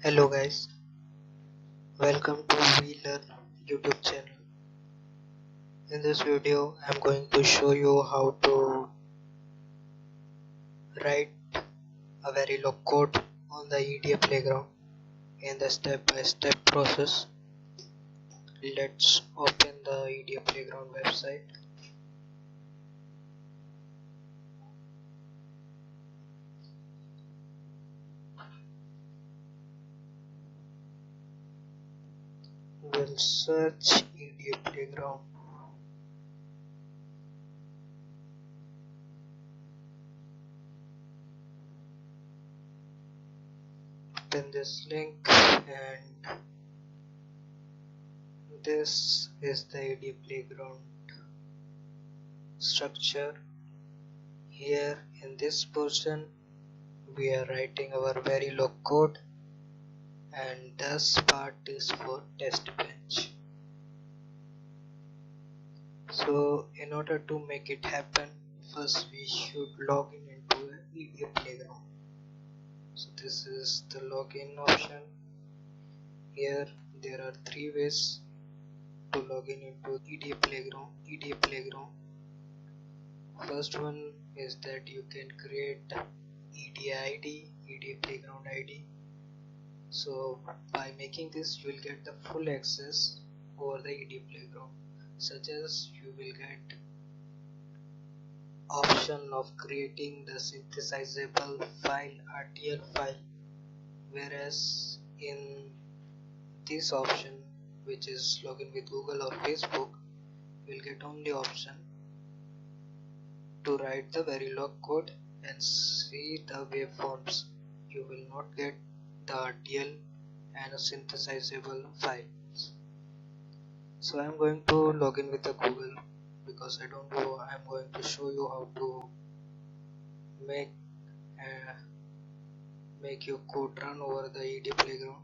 Hello guys, welcome to We Learn YouTube channel. In this video, I'm going to show you how to write a Verilog code on the EDA playground in the step-by-step process. Let's open the EDA playground website. We'll search EDA playground. Open this link and this is the EDA playground structure. Here in this portion we are writing our Verilog code, and this part is for test bench. So in order to make it happen, first we should log in into an EDA playground. So this is the login option. Here there are three ways to log in into EDA playground. First one is that you can create EDA ID, EDA playground ID. So by making this, you will get the full access over the EDA playground, such as you will get option of creating the synthesizable file, RTL file, whereas in this option, which is login with Google or Facebook, you will get only option to write the Verilog code and see the waveforms. You will not get the RTL and a synthesizable files. So I am going to log in with the Google because I don't know. I am going to show you how to make your code run over the EDA playground.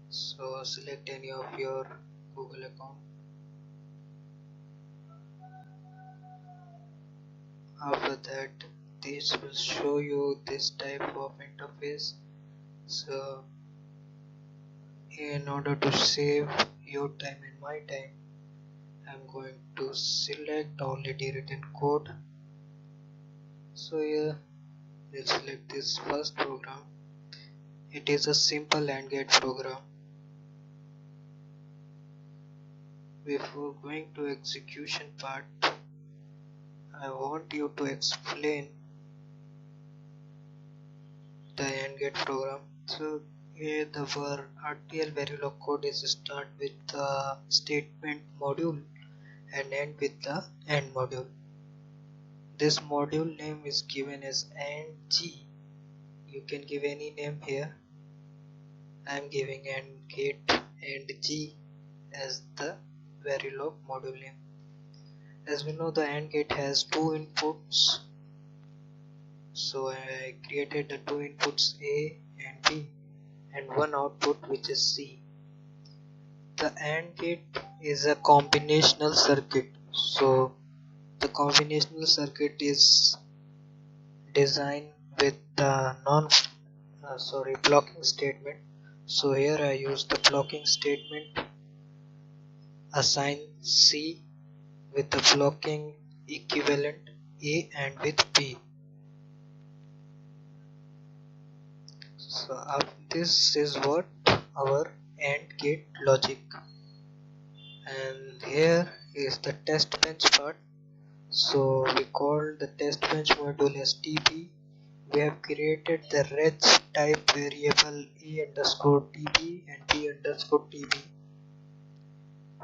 So select any of your Google account. After that, this will show you this type of interface. So in order to save your time and my time, I'm going to select already written code. So here we'll select this first program. It is a simple AND gate program. Before going to execution part, I want you to explain the AND gate program. So here the RTL Verilog code is start with the statement module and end with the AND module. This module name is given as AND G. You can give any name here. I am giving AND gate AND G as the Verilog module name. As we know, the AND gate has two inputs, so I created the two inputs A and B and one output which is C. The AND gate is a combinational circuit, so the combinational circuit is designed with the blocking statement. So here I use the blocking statement, assign C with the blocking equivalent A and with B. So this is what our AND gate logic, and here is the test bench part. So we call the test bench module as TB. We have created the reg type variable A underscore TB and B underscore TB.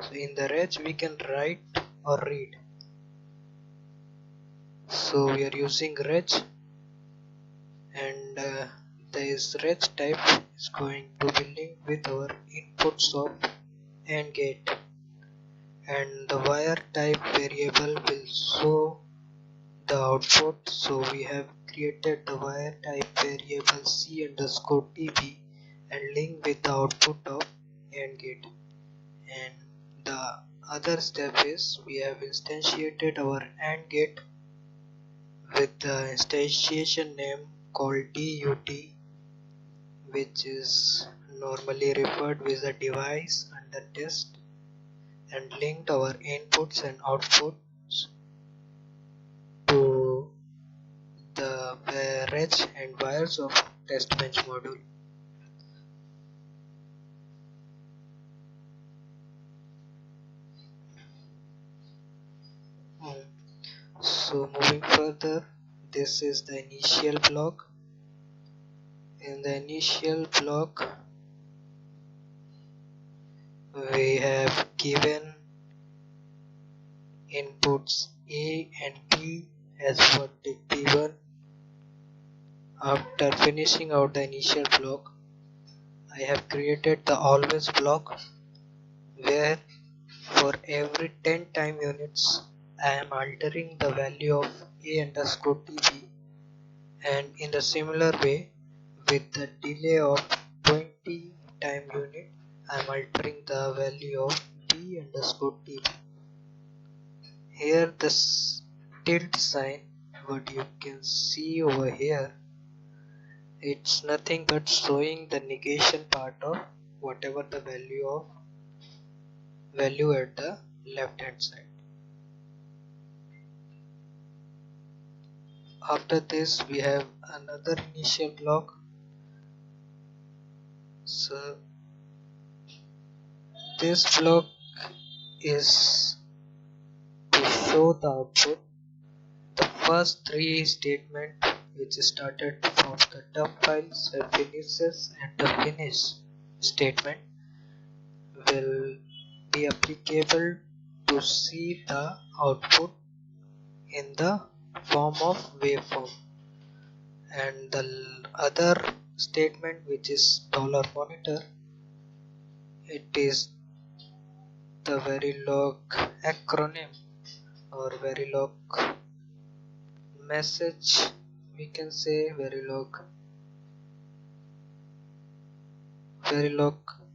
So in the reg we can write or read. So we are using reg, and this reg type is going to be linked with our inputs of AND gate, and the wire type variable will show the output. So we have created the wire type variable C underscore TB and link with the output of AND gate. And the other step is we have instantiated our AND gate with the instantiation name called DUT, which is normally referred with the device under test, and linked our inputs and outputs to the reg and wires of test bench module. So moving further, this is the initial block. In the initial block, we have given inputs A and B as what did P1. After finishing out the initial block, I have created the always block where for every 10 time units I am altering the value of A underscore dB, and in the similar way with the delay of 20 time unit I am altering the value of B underscore dB. Here the tilt sign, what you can see over here, it's nothing but showing the negation part of whatever the value at the left hand side. After this we have another initial block. So this block is to show the output. The first three statement which started from the dump files where finishes and the finish statement will be applicable to see the output in the form of waveform, and the other statement which is $monitor, it is the Verilog acronym or Verilog message, we can say Verilog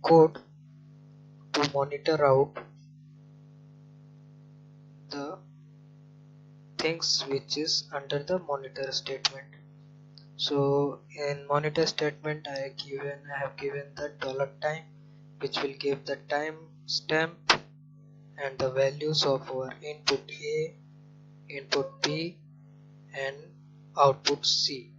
code to monitor out the things which is under the monitor statement. So in monitor statement I have given the $time, which will give the time stamp and the values of our input A, input B and output C.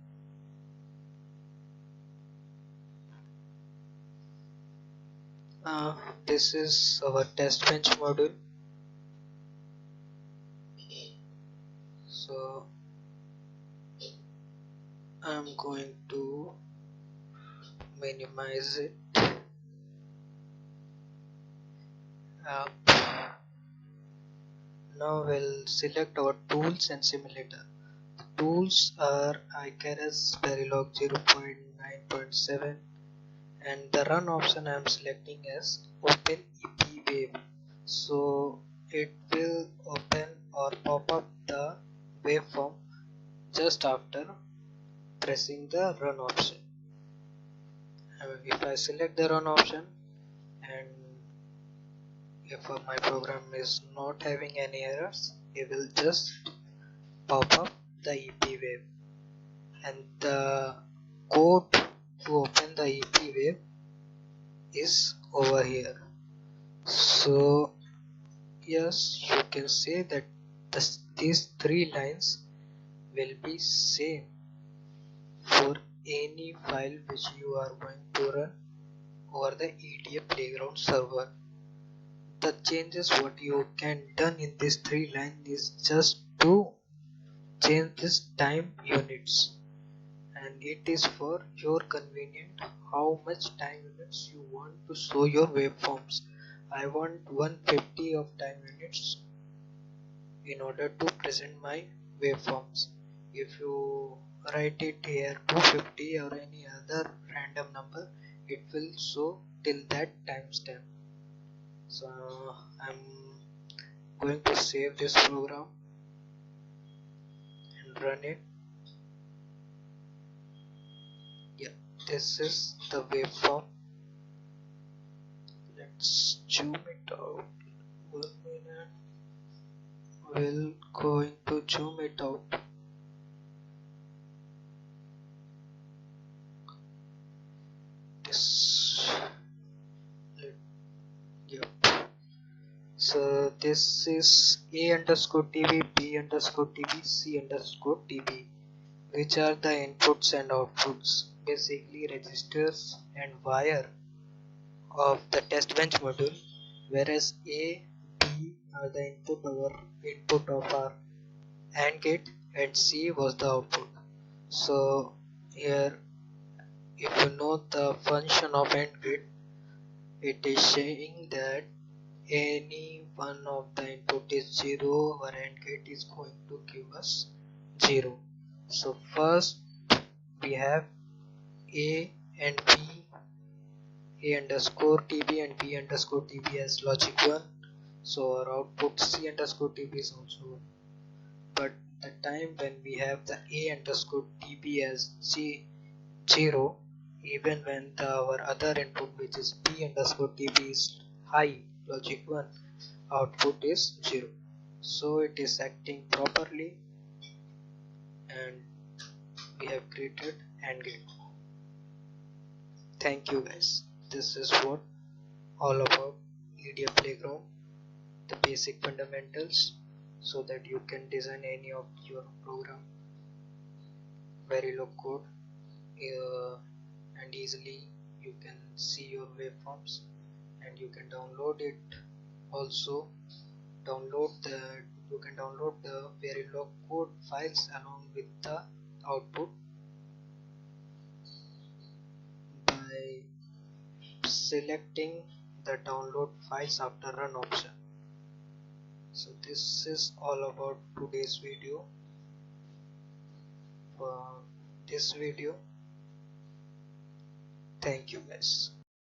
This is our test bench module. So I'm going to minimize it. Now we'll select our tools and simulator. The tools are Icarus Verilog 0.9.7 and the run option I am selecting as Open EP Wave. So it will open or pop up the waveform just after pressing the run option. If I select the run option and if my program is not having any errors, it will just pop up the EP wave, and the code to open the EP wave is over here. So yes, you can say that these three lines will be same for any file which you are going to run over the EDA Playground server. The changes what you can done in this three line is just to change this time units, and it is for your convenient how much time units you want to show your waveforms. I want 150 of time units in order to present my waveforms. If you write it here 250 or any other random number, it will show till that timestamp. So I'm going to save this program and run it. Yeah, this is the waveform. Let's zoom it out. 1 minute. We're going to zoom it out. this is A underscore TB, B underscore TB, C underscore TB, which are the inputs and outputs, basically registers and wire of the test bench module, whereas A, B are the input of our AND gate and C was the output. So here, if you know the function of AND gate, it is saying that any one of the input is 0, our AND gate is going to give us 0. So first we have A and B, A underscore TB and B underscore TB as logic 1. So our output C underscore TB is also 1. But the time when we have the A underscore TB as 0, even when our other input, which is B underscore TB, is high, logic 1, output is 0. So it is acting properly and we have created AND gate. Thank you guys. This is what all about EDA Playground, the basic fundamentals, so that you can design any of your program very low code and easily you can see your waveforms and you can download it. Also you can download the Verilog code files along with the output by selecting the download files after run option. So this is all about today's video. For this video, thank you guys.